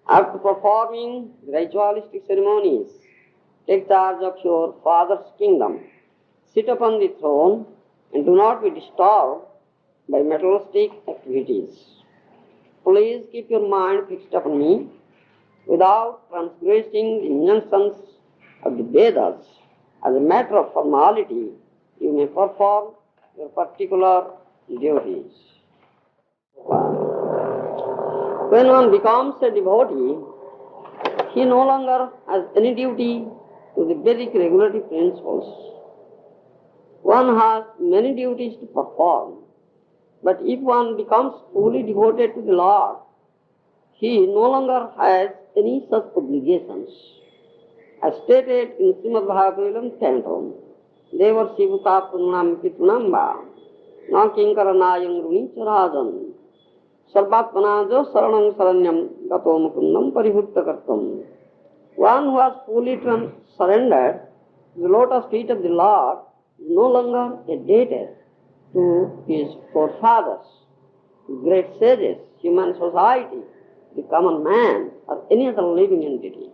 After performing ritualistic ceremonies, take charge of your father's kingdom. Sit upon the throne and do not be disturbed by materialistic activities. Please keep your mind fixed upon me without transgressing the injunctions of the Vedas. As a matter of formality, you may perform your particular duties. When one becomes a devotee, he no longer has any duty to the Vedic regulatory principles. One has many duties to perform, but if one becomes fully devoted to the Lord, he no longer has any such obligations. As stated in Srimad Bhagavatam Canto, Devarsi Bhuta Purnam Pitunamba, Na Kinkara Nayam Runincha Rajan, Sarvatmanajo Saranam Saranyam Gato Mukundam Paribhutta Kartam. One who has fully surrendered to the lotus feet of the Lord is no longer a debtor to his forefathers, great sages, human society, the common man, or any other living entity.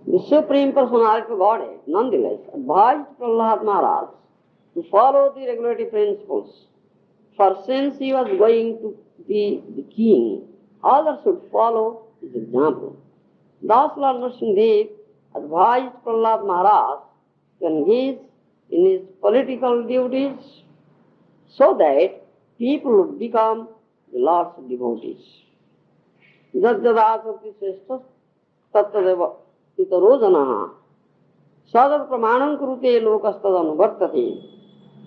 The Supreme Personality of Godhead, nonetheless, advised Prahlad Maharaj to follow the regulatory principles, for since he was going to be the king, others should follow his example. Thus Lord Nrsimhadev advised Prahlad Maharaj to engage in his political duties so that people would become the Lord's devotees. Jajjadasati sreshtas tattadeva itaro janaha sadar pramanam kurute lokastad anuvartate.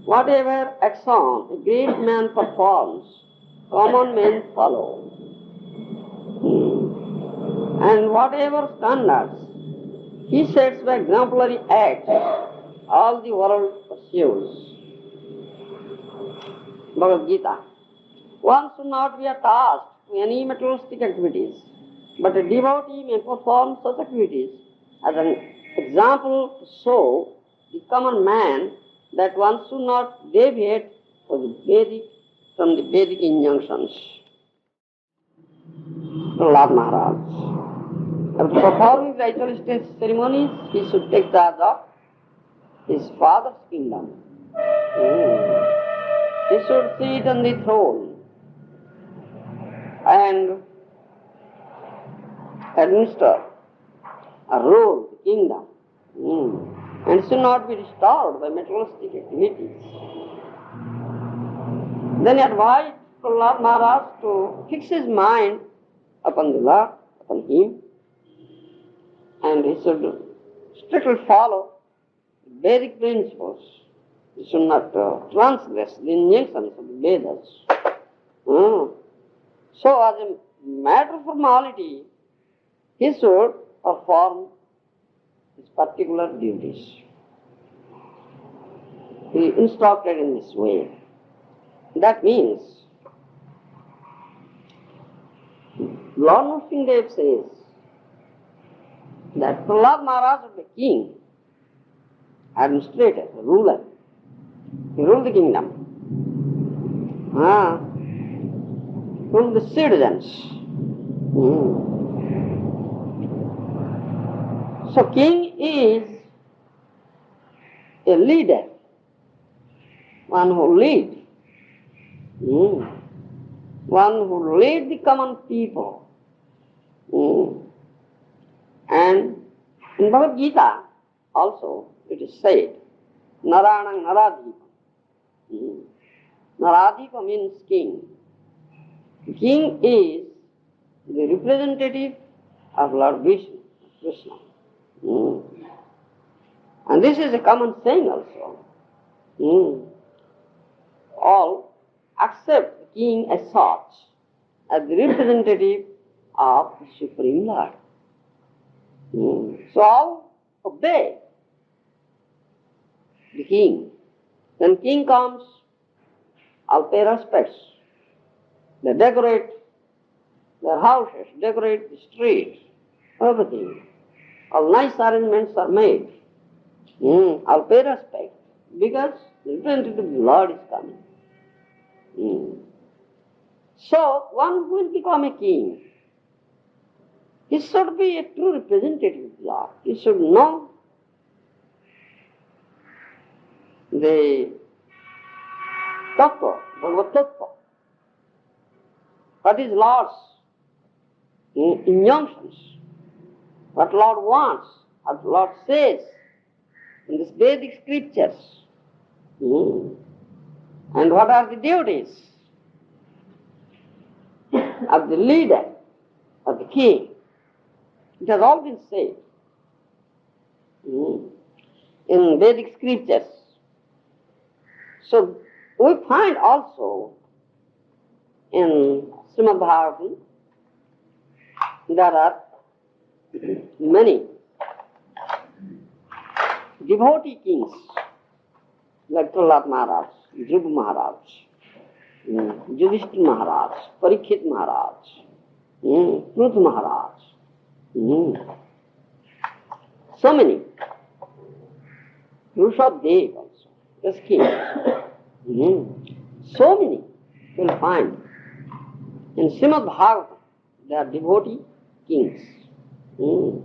Whatever action a great man performs, common men follow. And whatever standards he sets by exemplary acts, all the world pursues. Bhagavad Gita. One should not be attached to any materialistic activities, but a devotee may perform such activities as an example to show the common man that one should not deviate from the Vedic injunctions. Prahlad Maharaj. After performing ritualistic ceremonies, he should take charge of his father's kingdom. He should sit on the throne and administer or rule the kingdom. And should not be disturbed by materialistic activities. Then he advised Prahlad Maharaj to fix his mind upon the Lord, upon him, and he should strictly follow the Vedic principles. He should not transgress the injunctions of the Vedas. So as a matter of formality, he should perform his particular duties. He instructed in this way. That means, Lord Nrsimhadev says that Prahlad Maharaj was the king, administrator, ruler. He ruled the kingdom. Ruled the citizens. So king is a leader, one who leads. One who leads the common people. And in Bhagavad Gita also it is said, Naranang Naradhipa. Naradhipa means king. King is the representative of Lord Vishnu, Krishna. And this is a common saying also. All accept the king as such, as the representative of the Supreme Lord. So all obey the king. When king comes, all pay respects. They decorate their houses, decorate the streets, everything. All nice arrangements are made. All pay respect because the representative of the Lord is coming. So, one who will become a king, he should be a true representative of Lord. He should know the tattva, Bhagavad tattva. What is Lord's injunctions? What Lord wants, what Lord says in this Vedic scriptures. And what are the duties of the leader, of the king? It has all been said in Vedic scriptures. So we find also in Srimad Bhagavatam there are many devotee kings like Prahlad Maharaj, Dhruva Maharaj, Yudhishthira Maharaj, Parikshit Maharaj, Prithu Maharaj, so many. Rushabdev also, as king. So many you will find. In Srimad Bhagavatam, there are devotee kings. Lord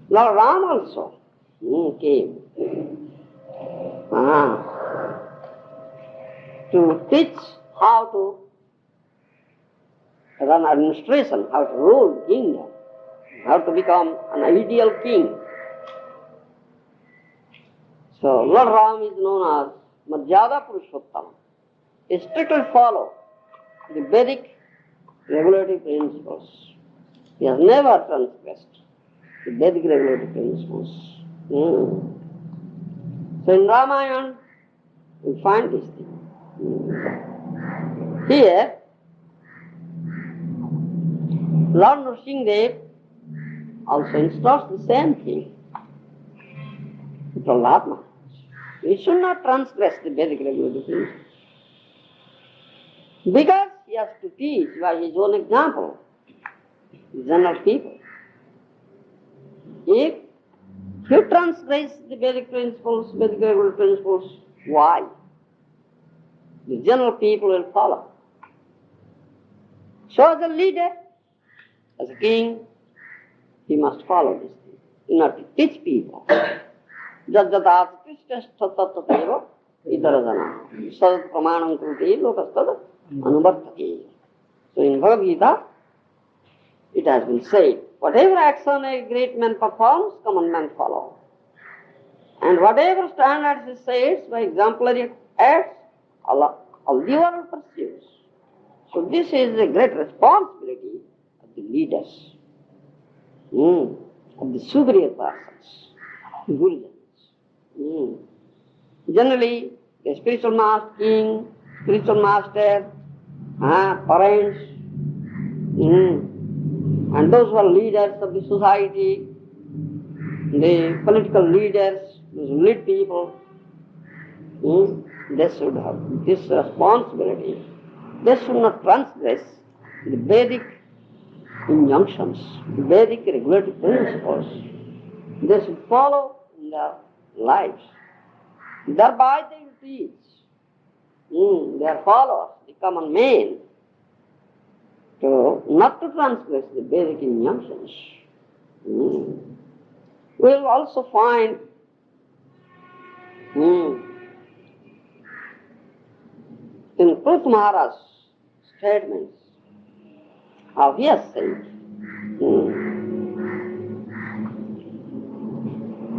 Rama also came to teach how to run administration, how to rule the kingdom, how to become an ideal king. So Lord Ram is known as Madhyada Purushottam. He strictly follow the Vedic regulative principles. He has never transgressed the Vedic regulative principles. So in Ramayana, we find this thing. Here, Lord Nrsimhadev also instructs the same thing. Prahlad Maharaj. We should not transgress the Vedic regulative principles. Because he has to teach by his own example the general people. If you transgress the Vedic principles, Vedic regulative principles, why? The general people will follow. So as a leader, as a king, he must follow this thing in order to teach people. Jajjatat krishtasthatatateva itarajana sadat pramanam krute lokastad anuvartate. So in Bhagavad Gita, it has been said, whatever action a great man performs, common man follow. And whatever standards he says by exemplary acts, all the world pursues. So this is a great responsibility of the leaders, of the superior persons, the Gurujans. Generally, the spiritual master, king, spiritual master, parents, and those who are leaders of the society, the political leaders, those who lead people, they should have this responsibility. They should not transgress the Vedic injunctions, the Vedic regulative principles. They should follow in their lives. Thereby they will teach their followers, the common men, to not to transgress the Vedic injunctions. We will also find in Prithu Maharaj's statements how he has said,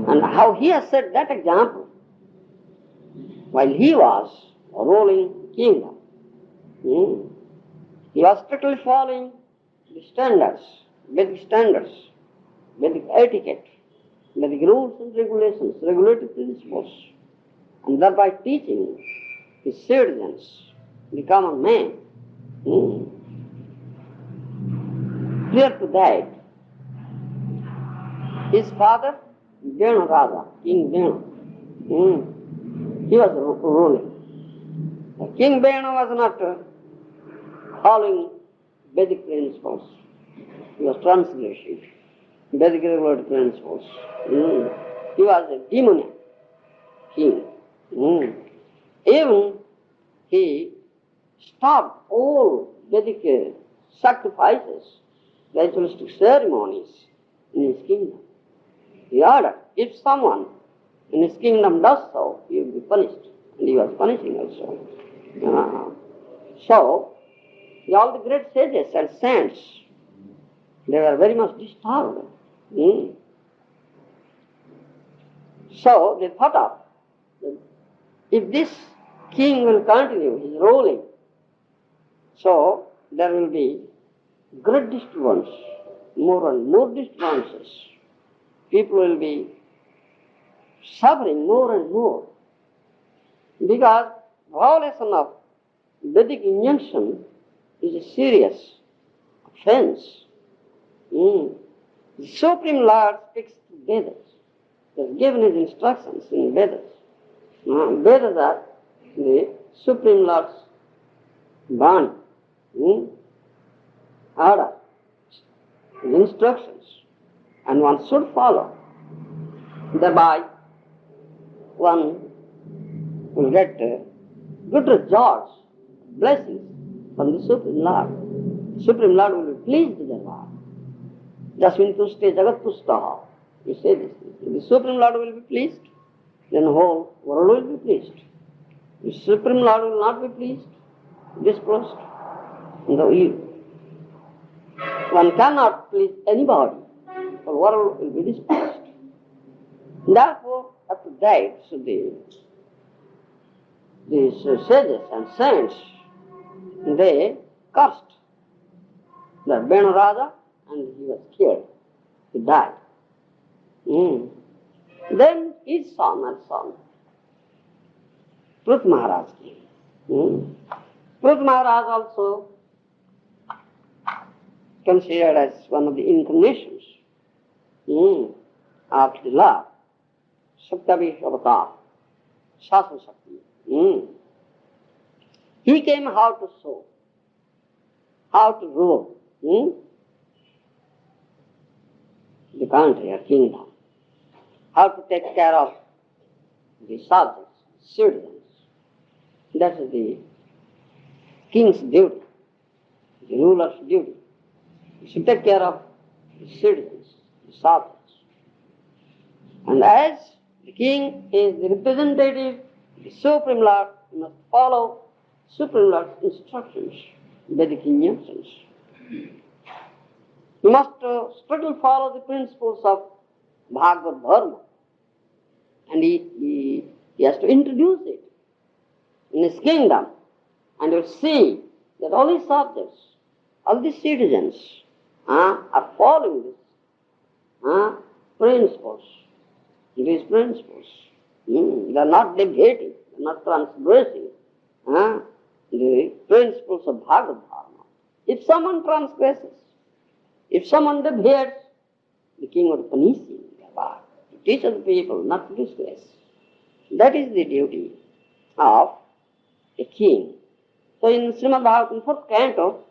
and how he has set that example while he was ruling kingdom. He was strictly following the standards, Vedic etiquette, Vedic rules and regulations, regulative principles, and thereby teaching his citizens, the common man. Prior to that, his father, Venu Raja, King Venu, he was ruling. King Venu was not following Vedic principles. He was transgressing Vedic regulative principles. He was a demoniac king. Even he stopped all Vedic sacrifices, ritualistic ceremonies in his kingdom. He ordered, if someone in his kingdom does so, he will be punished. And he was punishing also. So, all the great sages and saints, they were very much disturbed. So, they thought of, if this king will continue his ruling, so there will be great disturbance, more and more disturbances. People will be suffering more and more. Because violation of Vedic injunction is a serious offense. The Supreme Lord speaks to Vedas. He has given his instructions in Vedas. Vedas are the Supreme Lord's bond, order, his instructions, and one should follow. Thereby, one will get good results, blessings from the Supreme Lord. The Supreme Lord will be pleased thereby. Jasmin tuste jagat tustaha. You say this. If the Supreme Lord will be pleased, then the whole world will be pleased. If the Supreme Lord will not be pleased, displeased, one cannot please anybody, the world will be displeased. Therefore, after that, so these sages and saints, they cursed the Venu Raja and he was killed. He died. Then his son and son, Prut Maharaj came. Prut Maharaj also considered as one of the incarnations of the Lord, Shaktavish Avatar, Shastra Shakti. He came how to show, how to rule the country or kingdom, how to take care of the subjects, citizens. That is the king's duty, the ruler's duty. He should take care of the citizens, the subjects. And as the king is the representative, the Supreme Lord, he must follow Supreme Lord's instructions, Vedic injunctions. He must strictly follow the principles of Bhagavad Dharma. And he has to introduce it in his kingdom. And you'll see that all his subjects, all the citizens are following this principles. These principles. They are not deviating, they are not transgressing the principles of Bhagavad Dharma. If someone transgresses, if someone deviates, the king would punish him thereby, to teach other people not to disgrace. That is the duty of a king. So in Srimad Bhagavatam, 4th canto,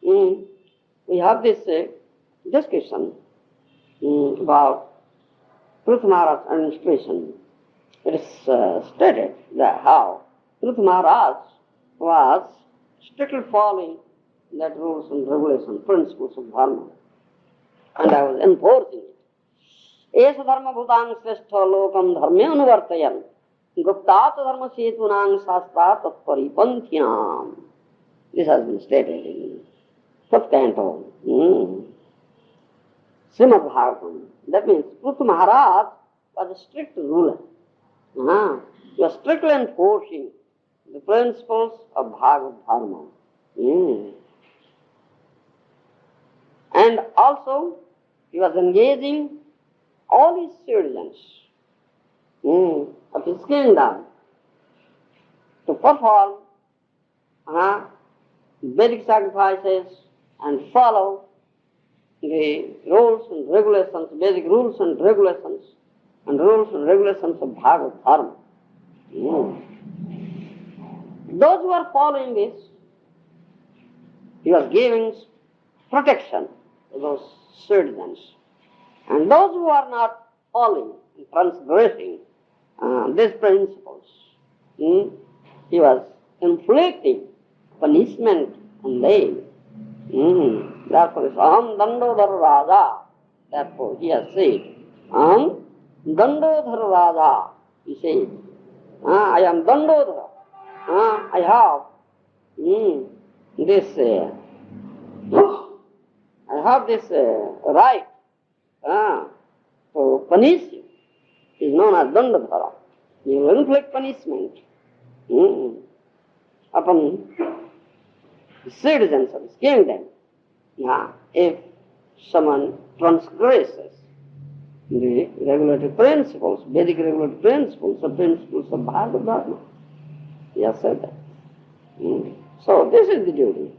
we have this discussion about Prut Maharaj's administration. It is stated that how Prut Maharaj was strictly following that rules and regulations, principles of Dharma. And I was enforcing it. Esa dharma bhutang srestha lokam dharme anuvartayan guptat dharma setunang sastra tatpari panthinam. This has been stated in 4th canto. Srimad Bhagavatam. That means Prut Maharaj was a strict ruler. He was strictly enforcing the principles of Bhagavad Dharma. And also, he was engaging all his citizens of his kingdom to perform Vedic sacrifices and follow the rules and regulations, Vedic rules and regulations of Bhagavad Dharma. Those who are following this, he was giving protection to those citizens. And those who are not following and transgressing these principles, he was inflicting punishment and they. Therefore, it's Aham Dandodhara Raja. Therefore, he has said, Aham Dandodhara Raja. He said, I am Dandodhara. I have this. I have this right to punish you. It is known as Dandodhara. You will inflict punishment upon the citizens of his kingdom. If someone transgresses the regulatory principles, Vedic regulatory principles, the principles of Bhagavad Dharma. He has said that. So this is the duty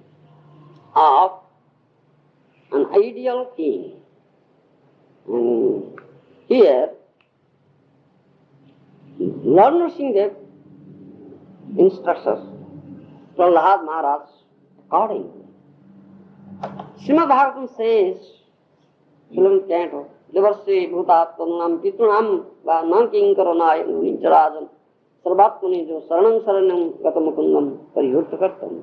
of an ideal king. And here, Lord Nrsimhadev instructs us, Prahlad Maharaj, accordingly. Srimad Bhagavatam says, 11th canto, Devarsi Bhutatvanam Pitunam Va Nankinkaranaya Nicharajan Sarvatmani Jo Saranam Saranam Gatamukundam Pariyurtakartam.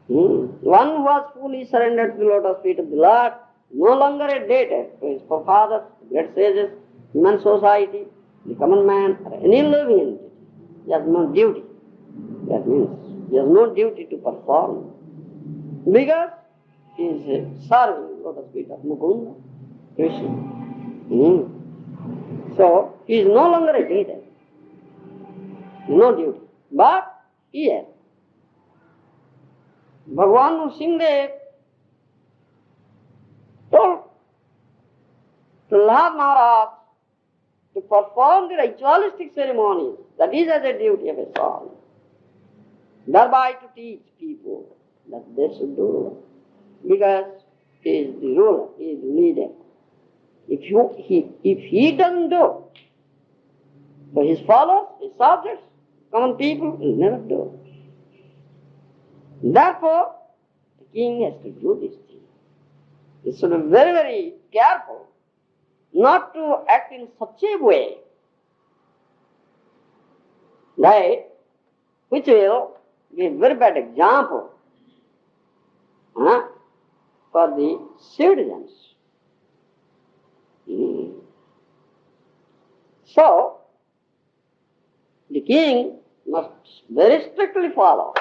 One who has fully surrendered to the lotus feet of the Lord, no longer a debtor to his forefathers, great sages, human society, the common man, or any living entity. He has no duty. That means he has no duty to perform. Because he is serving lotus feet of Mukunda, Krishna. So he is no longer a debtor. No duty. But here, Bhagavan Nrsimhadev told Prahlad Maharaj to perform the ritualistic ceremonies, that is as a duty of a soul, thereby to teach people that they should do, because he is the ruler, he is the leader. If he doesn't do, so his followers, his subjects, common people will never do. Therefore, the king has to do this thing. He should be very, very careful not to act in such a way that which will be a very bad example for the citizens. So, the king must very strictly follow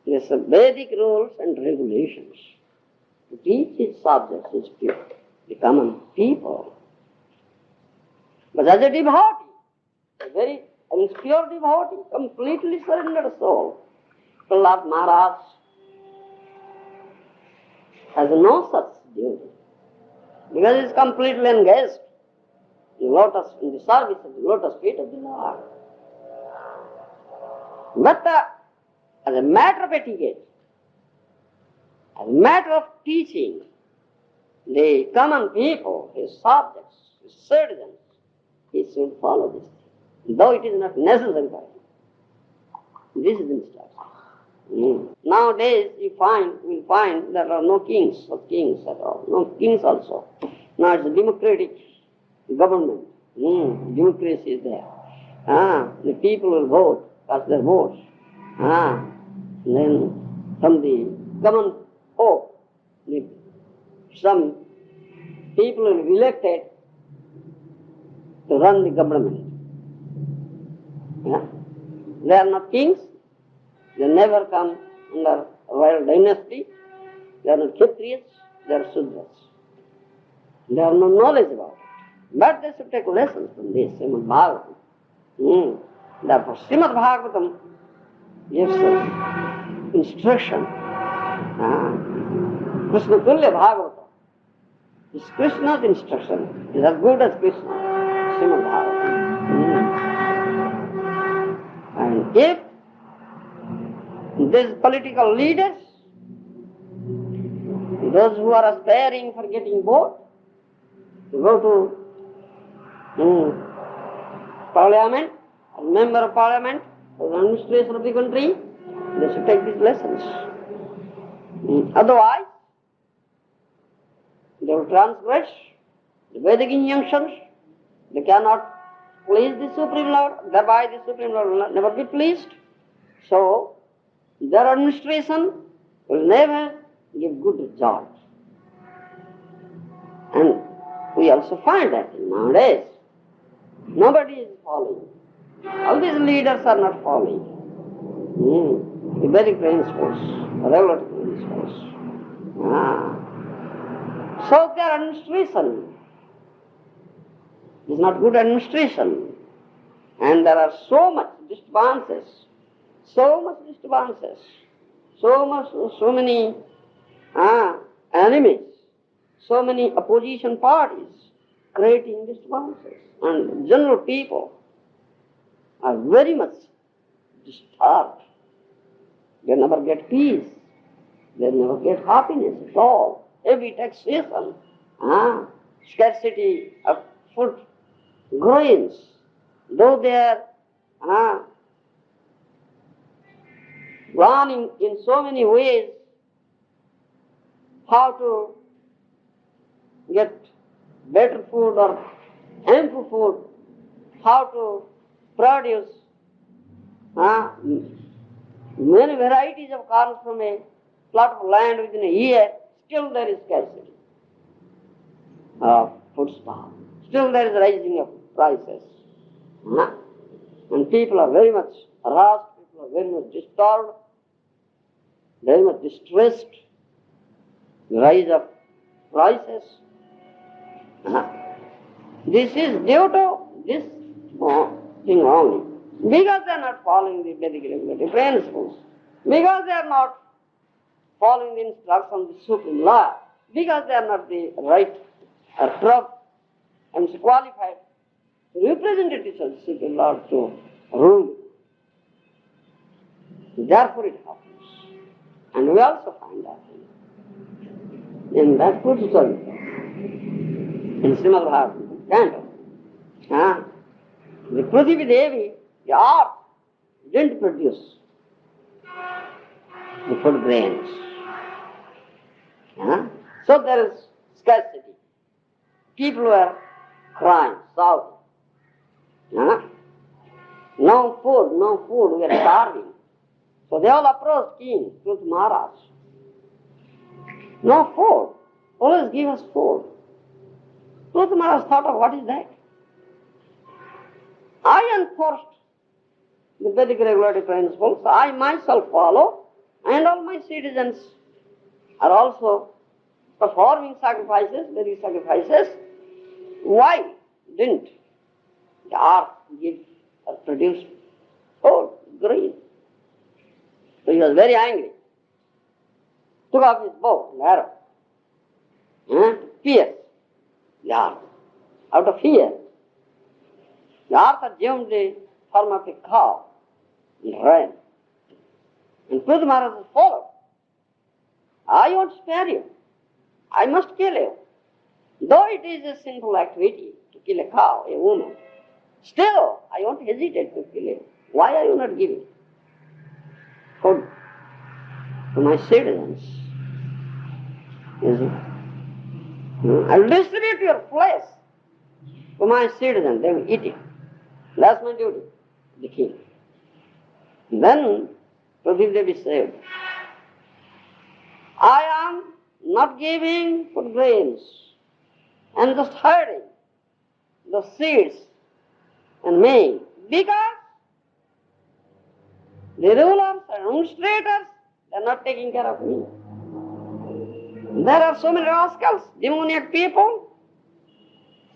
these Vedic rules and regulations to teach his subjects, his people, the common people. But as a devotee, a very pure devotee, completely surrendered soul, Prahlad Maharaj has no such duty, because he is completely engaged in the service of the lotus feet of the Lord. But as a matter of etiquette, as a matter of teaching the common people, his subjects, his citizens, he should follow this thing, though it is not necessary for him. This is instruction. Nowadays you will find there are no kings or kings at all, no kings also. Now it's a democratic government. Democracy is there. The people will vote, cast their votes. Then from the common folk, some people will be elected to run the government. They are not kings. They never come under royal dynasty. They are not Kshatriyas, they are Sudras. They have no knowledge about it. But they should take lessons from this, Srimad Bhagavatam. Therefore, Srimad Bhagavatam gives instruction. Krishna Tulya Bhagavatam is Krishna's instruction. It is as good as Krishna, Srimad Bhagavatam. And if these political leaders, those who are aspiring for getting vote, to go to parliament, as member of parliament, as administration of the country, they should take these lessons. Otherwise, they will transgress the Vedic injunctions. They cannot please the Supreme Lord, thereby the Supreme Lord will never be pleased. So, their administration will never give good result. And we also find that nowadays nobody is following. All these leaders are not following the very principles, regular principles. So their administration is not good administration. And there are so much disturbances, so many enemies, so many opposition parties creating disturbances. And general people are very much disturbed. They never get peace. They never get happiness at all. Heavy taxation, scarcity of food, grains, though they are planning in so many ways how to get better food or ample food, how to produce many varieties of corn from a plot of land within a year, still there is scarcity of foodstuff. Still there is rising of prices. And people are very much harassed, people are very much disturbed, very much distressed. The rise of prices. This is due to this thing only. Because they are not following the Vedic regulative principles. Because they are not following the instructions of the Supreme Lord. Because they are not the right or proper and qualified representatives of the Supreme Lord to rule. Therefore it happens. And we also find that in that good story, in Srimad Bhagavatam, the Prithvi Devi, the earth, didn't produce the food grains. So there is scarcity. People were crying, shouting. No food, we are starving. So they all approached King Prithvi Maharaj. No food, always give us food. Prithvi Maharaj thought of what is that? I enforced the Vedic regulative principles, I myself follow, and all my citizens are also performing sacrifices, Vedic sacrifices. Why didn't the earth give or produce food, grain? So he was very angry. Took up his bow and arrow to pierce the earth. Out of fear, the earth assumed the form of a cow and ran. And Prithvi Maharaj was followed. I won't spare you. I must kill you. Though it is a sinful activity to kill a cow, a woman, still I won't hesitate to kill you. Why are you not giving food to my citizens? I will distribute your flesh to my citizens, they will eat it. That's my duty, the king. Then Prithvi Devi said, I am not giving food grains. I am just herding the seeds and maize because the rulers and administrators, they are not taking care of me. There are so many rascals, demoniac people.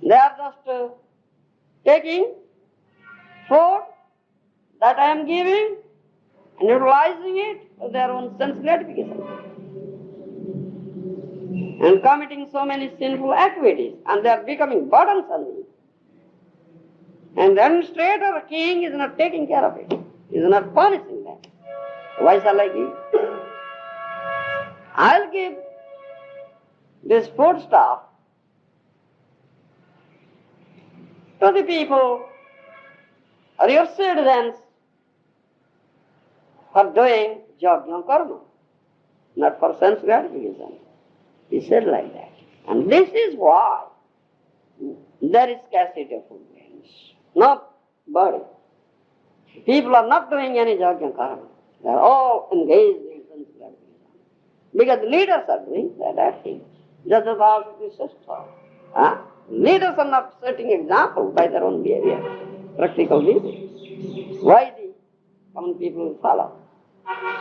They are just taking food that I am giving and utilizing it for their own sense gratification. And committing so many sinful activities, and they are becoming burdens on me. And the administrator or king is not taking care of it, is not punishing them. Why shall I give? I'll give this food stuff to the people or your citizens for doing yajna karma, not for sense gratification. He said like that. And this is why there is scarcity of food grains, not body. People are not doing any yajna karma. They are all engaged in sensual activism. Because the leaders are doing that thing. Just as all the sisters. Leaders are not setting example by their own behavior, practical living. Why the common people will follow?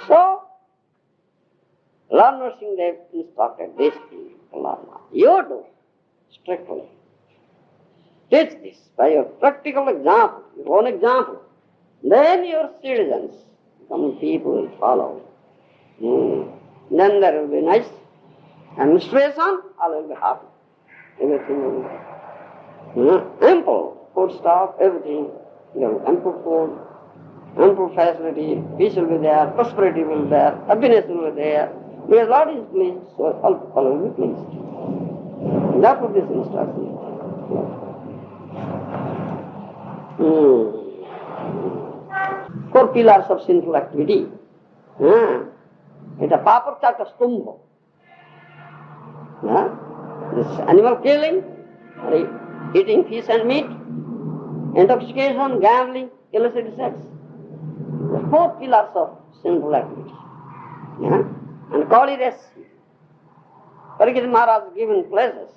So, learners in they instructed this thing to learn. You do strictly. Teach this by your practical example, your own example. Then your citizens, common people will follow. Then there will be nice administration, all will be happy. Everything will be ample food stock, everything. There will be ample food, ample facility, peace will be there, prosperity will be there, happiness will be there. Because Lord is pleased, so all people will be pleased. That's what this instruction is. Four pillars of sinful activity. It's a paparchata stumbha. This animal killing, eating fish and meat, intoxication, gambling, illicit sex. The four pillars of sinful activity. And Kali rescue. Parikshit Maharaj has given places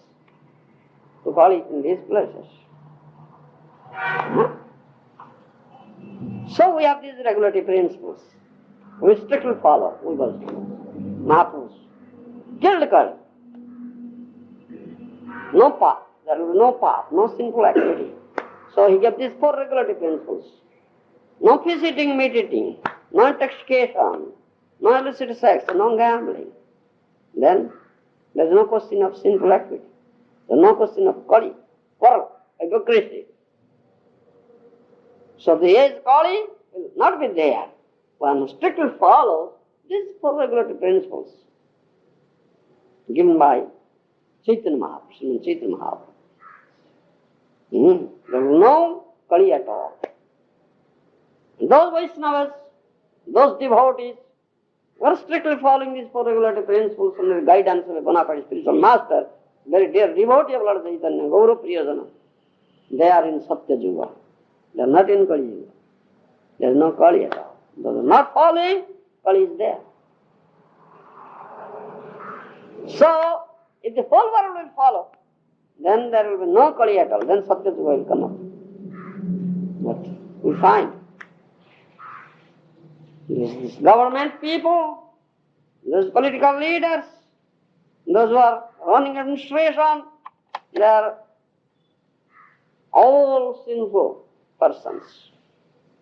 to Kali in these places. So we have these regulatory principles. We strictly follow. We will Mahapurush killed Kali. No path. There will be no path, no sinful activity. So he gave these four regulatory principles. No fish eating, meat eating, no intoxication, no illicit sex, no gambling. Then there is no question of sinful activity. There is no question of Kali, quarrel, hypocrisy. So the age Kali will not be there. One strictly follows these four regulatory principles given by Chaitanya Mahaprabhu, Srimad Chaitanya Mahaprabhu. There will no Kali at all. Those Vaishnavas, those devotees, were strictly following these four regulatory principles under the guidance of a bona fide spiritual master, very dear devotee of Lord Chaitanya, Gour Priyajana. They are in Satya Yuga. They are not in Kali Yuga. There is no Kali at all. Those are not following, Kali is there. So, if the whole world will follow, then there will be no Kali at all. Then Satya Yuga will come up. But we find these government people, those political leaders, those who are running administration, they are all sinful persons.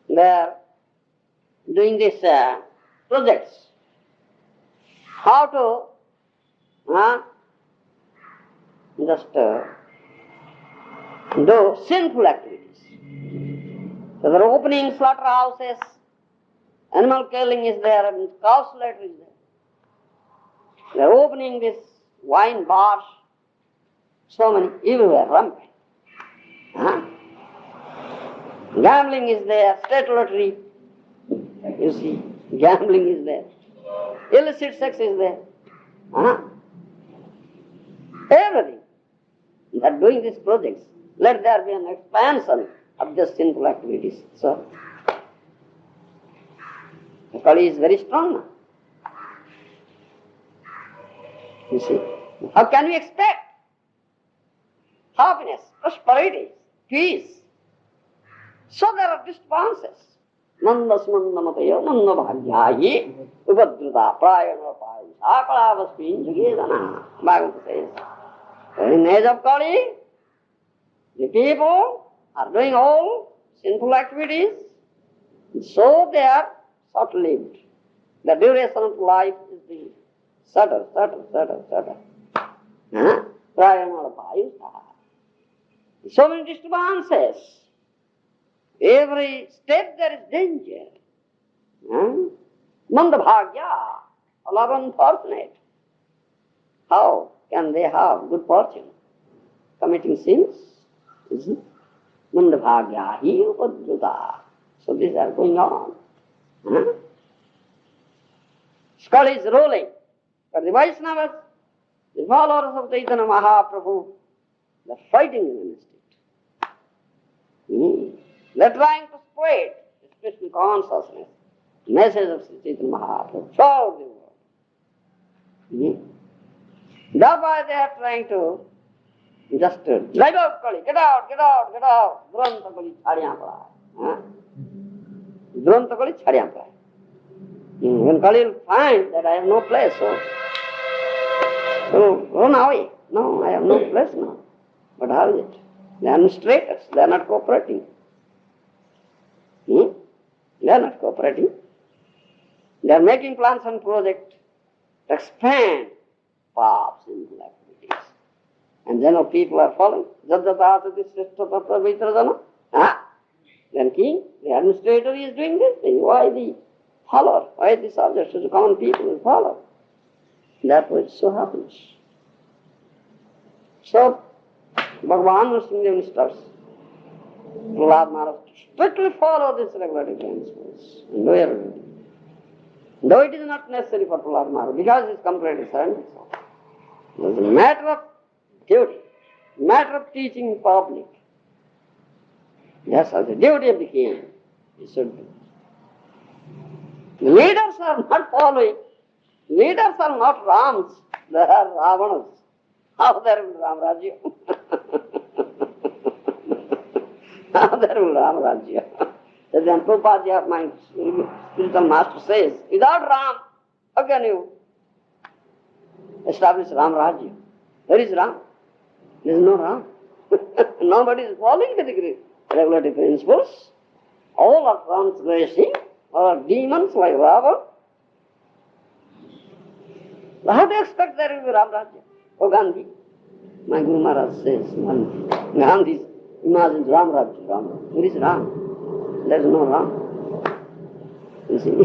They are doing these projects. How to just do sinful activities. So they are opening slaughterhouses, animal killing is there, and cow slaughter is there. They are opening this wine bars, so many everywhere, rampant. Gambling is there, state lottery, you see, gambling is there. Illicit sex is there. Everything. They are doing these projects. Let there be an expansion of just sinful activities. So, the Kali is very strong now. You see, how can we expect happiness, prosperity, peace? So there are disturbances. Mandasmandamatayo mandabhagyayi ubadruta prayanapayi akalavasmin jagedana. Bhagavad says, in the age of Kali, the people are doing all sinful activities, so they are short-lived. The duration of life is the shorter. So many disturbances. Every step there is danger. Mandabhagya, all are unfortunate. How can they have good fortune? Committing sins? Mandabhagya hi upadruta. So these are going on. Kali is ruling. But the Vaishnavas, the followers of Chaitanya Mahaprabhu, they are fighting against it. They are trying to spread the spiritual consciousness message of Sri Chaitanya Mahaprabhu throughout the world. That's why they are trying to just drive out Kali, get out, get out, get out. Duranta Kali chhadiyan padai. Duranta Kali chhadiyan padai. When Kali will find that I have no place, so run away. No, I have no place now. But how is it? The administrators, they are not cooperating. They are not cooperating. They are making plans and projects to expand paths in activities. And then people are following. Then king, the administrator is doing this thing. Why the follower? Why the subjects, the common people will follow? That which so happens. So, Bhagavan Nrsimha instructs Prahlad Maharaj to strictly follow these regulative principles and do everything. Though it is not necessary for Prahlad Maharaj, because he is completely surrendered. It is a matter of duty, matter of teaching in public. Yes, as a duty of the king, he should do. The leaders are not following. Leaders are not Rams, they are Ravanas. How there will Ram Rajya? How there will Ram Rajya? Then Prabhupada, my spiritual master says, without Ram, how can you establish Ram Rajya? Where is Ram? There is no Ram. Nobody is following the regulative principles. All are transgressing, all are demons like Rava. How do you expect there will be Ram Rajya? Oh, Gandhi. My Guru Maharaj says, Gandhi imagines Ram Rajya, Ram. Where is Ram? There is no Ram. You see?